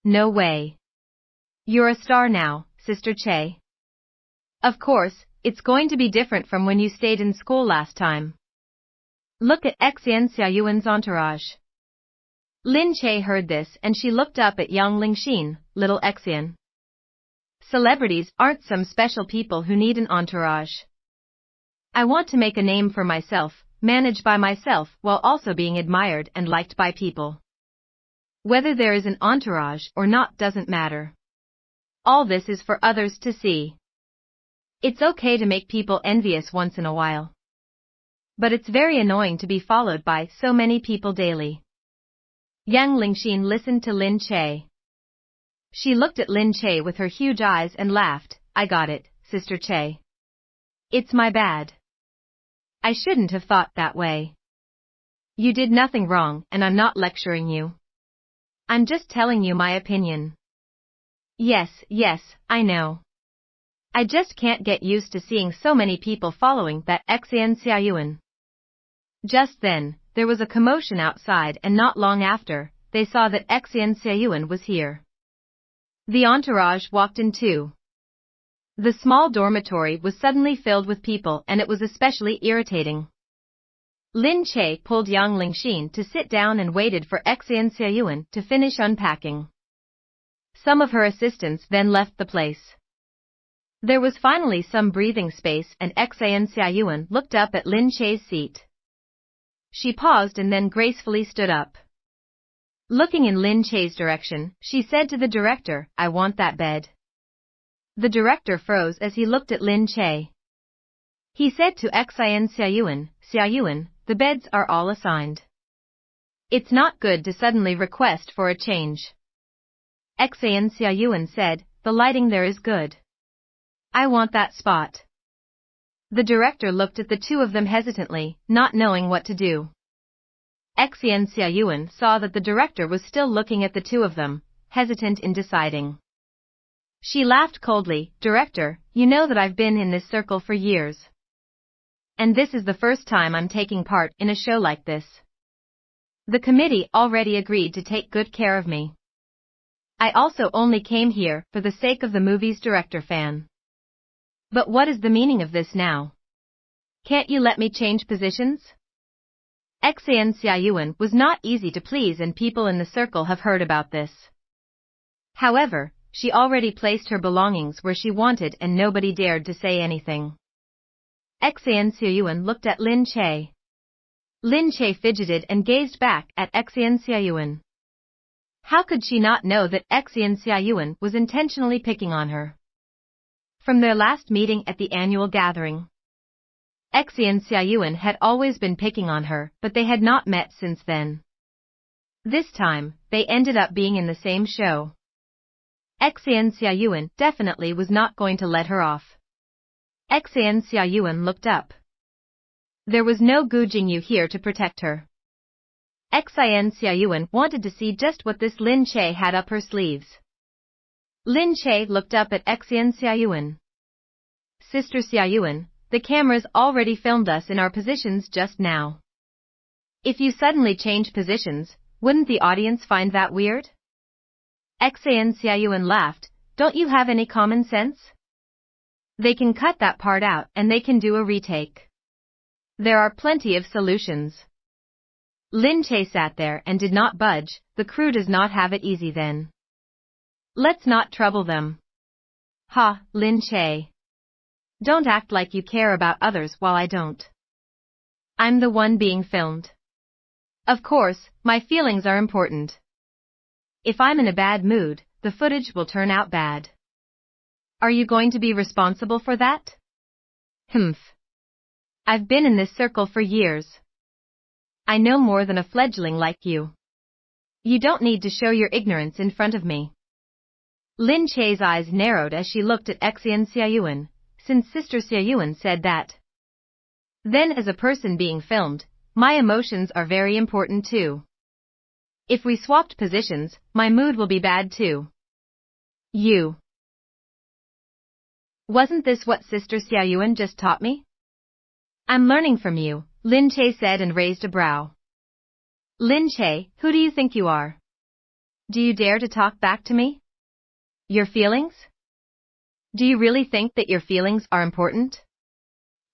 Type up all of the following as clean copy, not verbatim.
No way. You're a star now, Sister Che. Of course, it's going to be different from when you stayed in school last time. Look at Xian Xiaoyuan's entourage. Lin Che heard this and she looked up at young Lingxin, little Xian. Celebrities aren't some special people who need an entourage. I want to make a name for myself, manage by myself while also being admired and liked by people. Whether there is an entourage or not doesn't matter. All this is for others to see. It's okay to make people envious once in a while. But it's very annoying to be followed by so many people daily. Young Lingxin listened to Lin Che. She looked at Lin Che with her huge eyes and laughed. I got it, Sister Che. It's my bad. I shouldn't have thought that way. You did nothing wrong and I'm not lecturing you. I'm just telling you my opinion. Yes, I know. I just can't get used to seeing so many people following that Xian Xiaoyuan. Just then, there was a commotion outside and not long after, they saw that Xian Xiaoyuan was here. The entourage walked in too. The small dormitory was suddenly filled with people and it was especially irritating. Lin Che pulled young Lingxin to sit down and waited for Xian Xiaoyuan to finish unpacking. Some of her assistants then left the place. There was finally some breathing space and Xian Xiaoyuan looked up at Lin Che's seat. She paused and then gracefully stood up. Looking in Lin Che's direction, she said to the director, I want that bed. The director froze as he looked at Lin Che. He said to Xian Xiaoyuan, the beds are all assigned. It's not good to suddenly request for a change. Xian Xiaoyuan said, the lighting there is good. I want that spot. The director looked at the two of them hesitantly, not knowing what to do. Xian Xiaoyuan saw that the director was still looking at the two of them, hesitant in deciding. She laughed coldly, Director, you know that I've been in this circle for years. And this is the first time I'm taking part in a show like this. The committee already agreed to take good care of me. I also only came here for the sake of the movie's director fan. But what is the meaning of this now? Can't you let me change positions? Xian Xiaoyuan was not easy to please and people in the circle have heard about this. However, she already placed her belongings where she wanted and nobody dared to say anything. Xian Xiaoyuan looked at Lin Che. Lin Che fidgeted and gazed back at Xian Xiaoyuan. How could she not know that Xian Xiaoyuan was intentionally picking on her? From their last meeting at the annual gathering, Xian Xiaoyuan had always been picking on her, but they had not met since then. This time, they ended up being in the same show. Xian Xiaoyuan definitely was not going to let her off. Xian Xiaoyuan looked up. There was no Gu Jingyu here to protect her. Xian Xiaoyuan wanted to see just what this Lin Che had up her sleeves. Lin Che looked up at Xian Xiaoyuan. Sister Xiaoyuan, the cameras already filmed us in our positions just now. If you suddenly change positions, wouldn't the audience find that weird? Xian Xiaoyuan laughed, don't you have any common sense? They can cut that part out and they can do a retake. There are plenty of solutions. Lin Che sat there and did not budge, the crew does not have it easy then. Let's not trouble them. Ha, Lin Che. Don't act like you care about others while I don't. I'm the one being filmed. Of course, my feelings are important. If I'm in a bad mood, the footage will turn out bad. Are you going to be responsible for that? Humph. I've been in this circle for years. I know more than a fledgling like you. You don't need to show your ignorance in front of me. Lin Che's eyes narrowed as she looked at Xian Xiaoyuan, since Sister Xiaoyuan said that. Then as a person being filmed, my emotions are very important too. If we swapped positions, my mood will be bad too. You. Wasn't this what Sister Xiaoyuan just taught me? I'm learning from you, Lin Che said and raised a brow. Lin Che, who do you think you are? Do you dare to talk back to me? Your feelings? Do you really think that your feelings are important?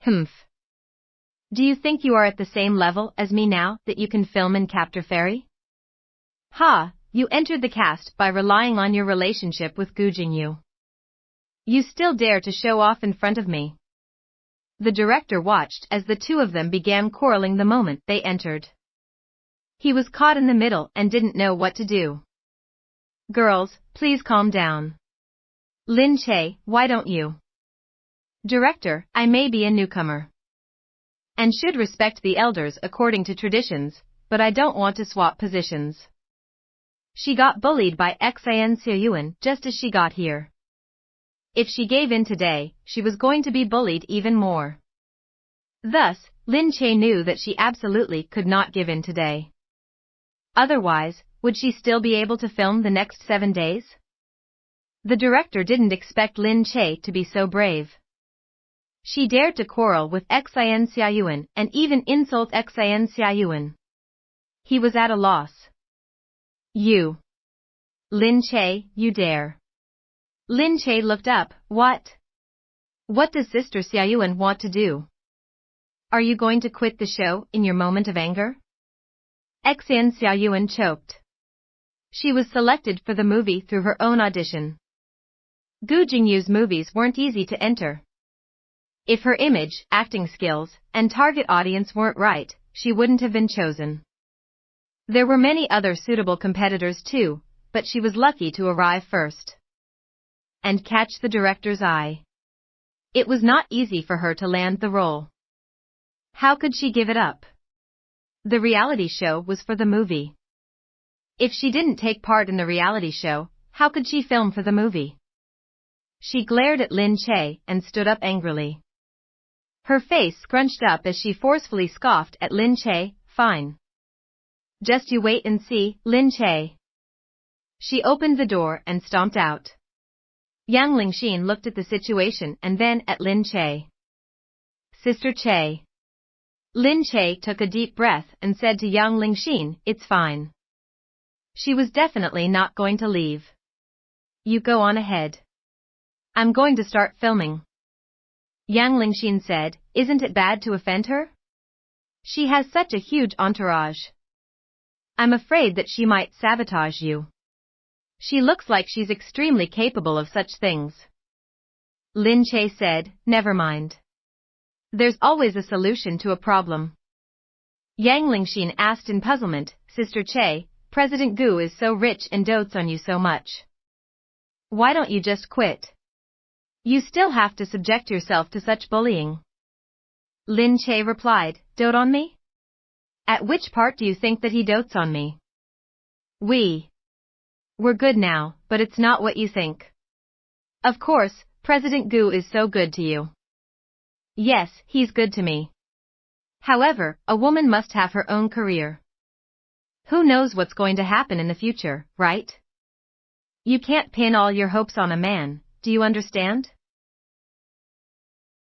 Humph. Do you think you are at the same level as me now that you can film and capture fairy? Ha, you entered the cast by relying on your relationship with Gu Jingyu. You still dare to show off in front of me. The director watched as the two of them began quarreling the moment they entered. He was caught in the middle and didn't know what to do. Girls, please calm down. Lin Che, why don't you? Director, I may be a newcomer and should respect the elders according to traditions, but I don't want to swap positions. She got bullied by Xin Xiuyuan just as she got here. If she gave in today, she was going to be bullied even more. Thus, Lin Che knew that she absolutely could not give in today. Otherwise, would she still be able to film the next 7 days? The director didn't expect Lin Che to be so brave. She dared to quarrel with Xin Xiuyuan and even insult Xin Xiuyuan. He was at a loss. You. Lin Che, you dare. Lin Che looked up. What? What does Sister Xiuyuan want to do? Are you going to quit the show in your moment of anger? Xin Xiuyuan choked. She was selected for the movie through her own audition. Gu Jingyu's movies weren't easy to enter. If her image, acting skills, and target audience weren't right, she wouldn't have been chosen. There were many other suitable competitors too, but she was lucky to arrive first and catch the director's eye. It was not easy for her to land the role. How could she give it up? The reality show was for the movie. If she didn't take part in the reality show, how could she film for the movie? She glared at Lin Che and stood up angrily. Her face scrunched up as she forcefully scoffed at Lin Che. Fine. Just you wait and see, Lin Che. She opened the door and stomped out. Yang Lingxin looked at the situation and then at Lin Che. Sister Che. Lin Che took a deep breath and said to Yang Lingxin, it's fine. She was definitely not going to leave. You go on ahead. I'm going to start filming. Yang Lingxin said, isn't it bad to offend her? She has such a huge entourage. I'm afraid that she might sabotage you. She looks like she's extremely capable of such things. Lin Che said, never mind. There's always a solution to a problem. Yang Lingxin asked in puzzlement, Sister Che, President Gu is so rich and dotes on you so much. Why don't you just quit? You still have to subject yourself to such bullying. Lin Che replied, dote on me? At which part do you think that he dotes on me? We're good now, but it's not what you think. Of course, President Gu is so good to you. Yes, he's good to me. However, a woman must have her own career. Who knows what's going to happen in the future, right? You can't pin all your hopes on a man, do you understand?